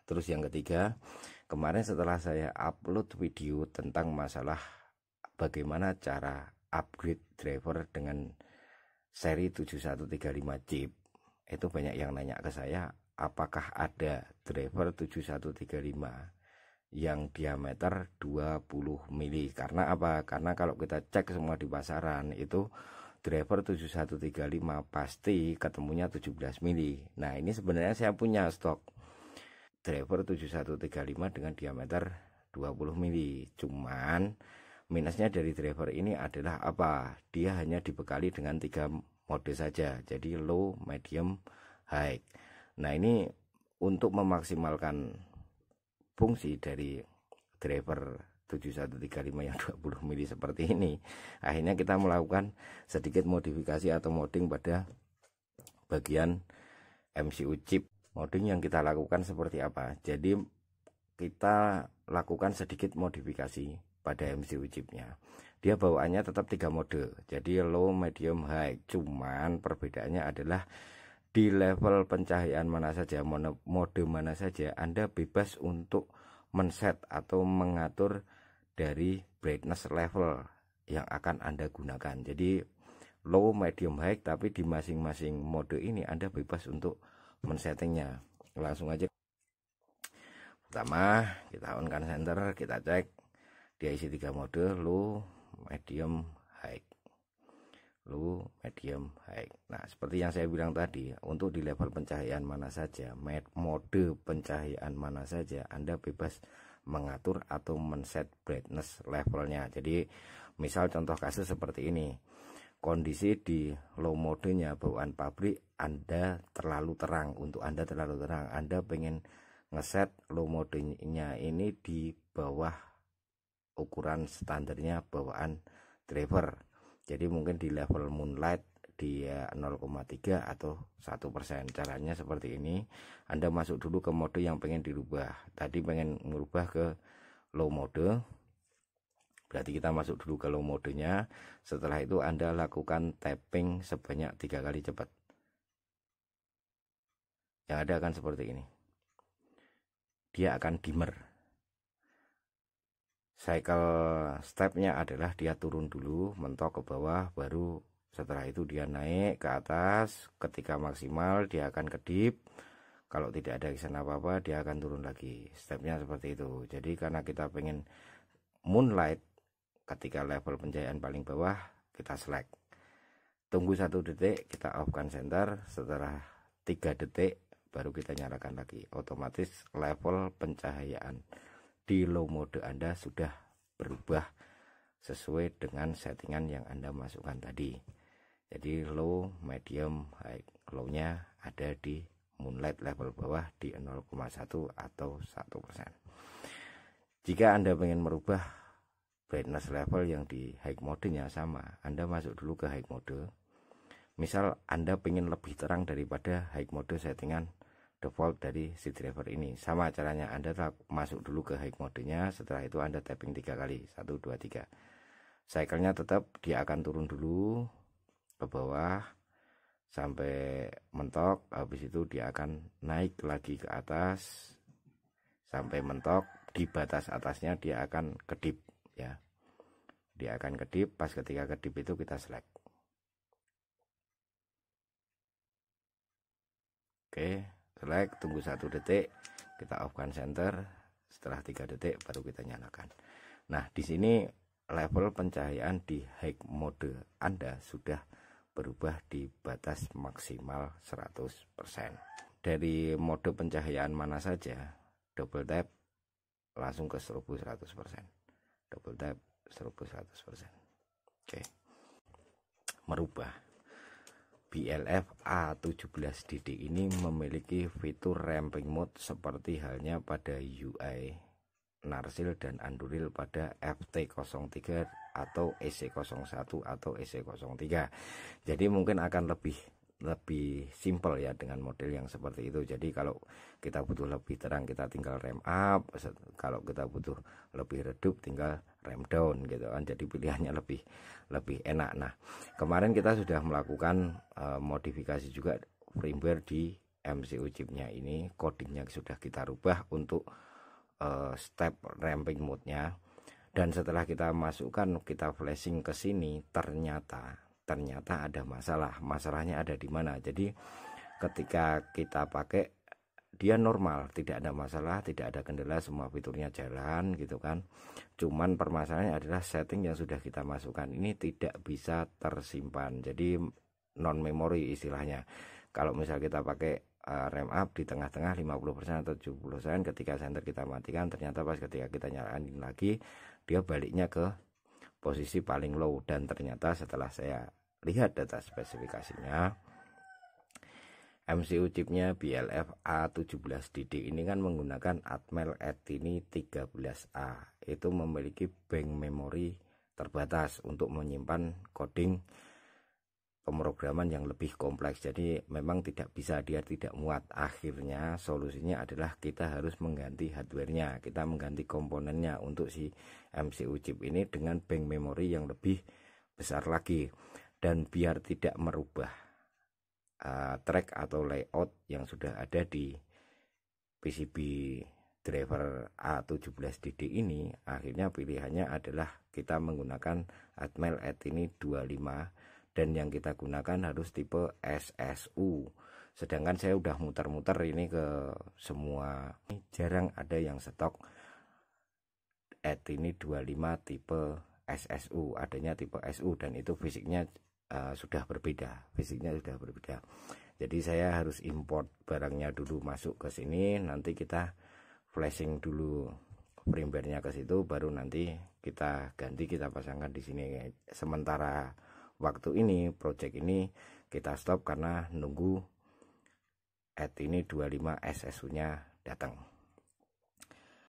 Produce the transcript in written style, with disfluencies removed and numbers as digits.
Terus yang ketiga, kemarin setelah saya upload video tentang masalah bagaimana cara upgrade driver dengan seri 7135 chip, itu banyak yang nanya ke saya, apakah ada driver 7135 yang diameter 20 mili. Karena apa? Karena kalau kita cek semua di pasaran itu driver 7135 pasti ketemunya 17 mili. Nah, ini sebenarnya saya punya stok driver 7135 dengan diameter 20 mili. Cuman minusnya dari driver ini adalah apa? Dia hanya dibekali dengan 3 mode saja. Jadi low, medium, high. Nah, ini untuk memaksimalkan fungsi dari driver 7135 yang 20 mili seperti ini, akhirnya kita melakukan sedikit modifikasi atau modding pada bagian MCU chip. Modding yang kita lakukan seperti apa? Jadi kita lakukan sedikit modifikasi pada MCU chipnya. Dia bawaannya tetap 3 mode, jadi low, medium, high. Cuman perbedaannya adalah di level pencahayaan mana saja, mode mana saja, Anda bebas untuk men-set atau mengatur dari brightness level yang akan Anda gunakan. Jadi low, medium, high, tapi di masing-masing mode ini Anda bebas untuk men-settingnya. Langsung aja. Pertama, kita on-kan center, kita cek. Dia isi 3 mode, low, medium, high. Low, medium, high. Nah, seperti yang saya bilang tadi, untuk di level pencahayaan mana saja, mode pencahayaan mana saja, Anda bebas mengatur atau men-set brightness levelnya. Jadi misal contoh kasus seperti ini, kondisi di low modenya bawaan pabrik Anda terlalu terang. Untuk Anda terlalu terang, Anda pengen ngeset low modenya ini di bawah ukuran standarnya bawaan driver. Jadi mungkin di level moonlight dia 0,3 atau 1%. Caranya seperti ini. Anda masuk dulu ke mode yang pengen dirubah. Tadi pengen merubah ke low mode. Berarti kita masuk dulu ke low modenya. Setelah itu Anda lakukan tapping sebanyak 3 kali cepat. Yang ada akan seperti ini. Dia akan dimmer. Cycle stepnya adalah dia turun dulu, mentok ke bawah, baru setelah itu dia naik ke atas. Ketika maksimal dia akan kedip. Kalau tidak ada kesan apa-apa dia akan turun lagi. Stepnya seperti itu. Jadi karena kita pengen moonlight, ketika level pencahayaan paling bawah kita select. Tunggu 1 detik, kita off kan center. Setelah 3 detik baru kita nyalakan lagi. Otomatis level pencahayaan di low mode Anda sudah berubah sesuai dengan settingan yang Anda masukkan tadi. Jadi low, medium, high. Low-nya ada di moonlight level bawah di 0,1 atau 1%. Jika Anda ingin merubah brightness level yang di high mode-nya sama, Anda masuk dulu ke high mode. Misal Anda ingin lebih terang daripada high mode settingan default dari si driver ini, sama caranya. Anda masuk dulu ke high modenya. Setelah itu Anda tapping 3 kali, 1, 2, 3. Cycle-nya tetap dia akan turun dulu ke bawah sampai mentok. Habis itu dia akan naik lagi ke atas sampai mentok. Di batas atasnya dia akan kedip, ya. Dia akan kedip. Pas ketika kedip itu kita select. Oke, select, tunggu 1 detik, kita off kan center. Setelah 3 detik baru kita nyalakan. Nah, di sini level pencahayaan di high mode Anda sudah berubah di batas maksimal 100%. Dari mode pencahayaan mana saja, double tap langsung ke strobo 100%. Double tap strobo 100%. Oke. Merubah. BLF A17DD ini memiliki fitur ramping mode seperti halnya pada UI Narsil dan Anduril pada FT03 atau EC01 atau EC03. Jadi mungkin akan lebih simple ya dengan model yang seperti itu. Jadi kalau kita butuh lebih terang kita tinggal rem up, kalau kita butuh lebih redup tinggal rem down gitu kan. Jadi pilihannya lebih enak. Nah, kemarin kita sudah melakukan modifikasi juga firmware di MCU chipnya ini codingnya sudah kita rubah untuk step ramping mode-nya. Dan setelah kita masukkan, kita flashing ke sini, ternyata ada masalah. Masalahnya ada di mana? Jadi ketika kita pakai, dia normal, tidak ada masalah, tidak ada kendala, semua fiturnya jalan gitu kan. Cuman permasalahannya adalah setting yang sudah kita masukkan ini tidak bisa tersimpan, jadi non memori istilahnya. Kalau misal kita pakai RAM up di tengah-tengah 50% atau 70%, ketika senter kita matikan, ternyata pas ketika kita nyalain lagi, dia baliknya ke posisi paling low. Dan ternyata setelah saya lihat data spesifikasinya, MCU chipnya BLF A17DD ini kan menggunakan Atmel Etini 13A. Itu memiliki bank memori terbatas untuk menyimpan coding pemrograman yang lebih kompleks. Jadi memang tidak bisa, dia tidak muat. Akhirnya solusinya adalah kita harus mengganti hardwarenya, kita mengganti komponennya untuk si MCU chip ini dengan bank memori yang lebih besar lagi. Dan biar tidak merubah track atau layout yang sudah ada di PCB driver A17DD ini, akhirnya pilihannya adalah kita menggunakan Atmel Etini 25, dan yang kita gunakan harus tipe SSU. Sedangkan saya udah muter-muter ini ke semua, jarang ada yang stok Etini 25 tipe SSU, adanya tipe SU, dan itu fisiknya sudah berbeda, jadi saya harus import barangnya dulu masuk ke sini, nanti kita flashing dulu firmware-nya ke situ, baru nanti kita ganti, kita pasangkan di sini. Sementara waktu ini project ini kita stop karena nunggu Etini 25 SSU nya datang.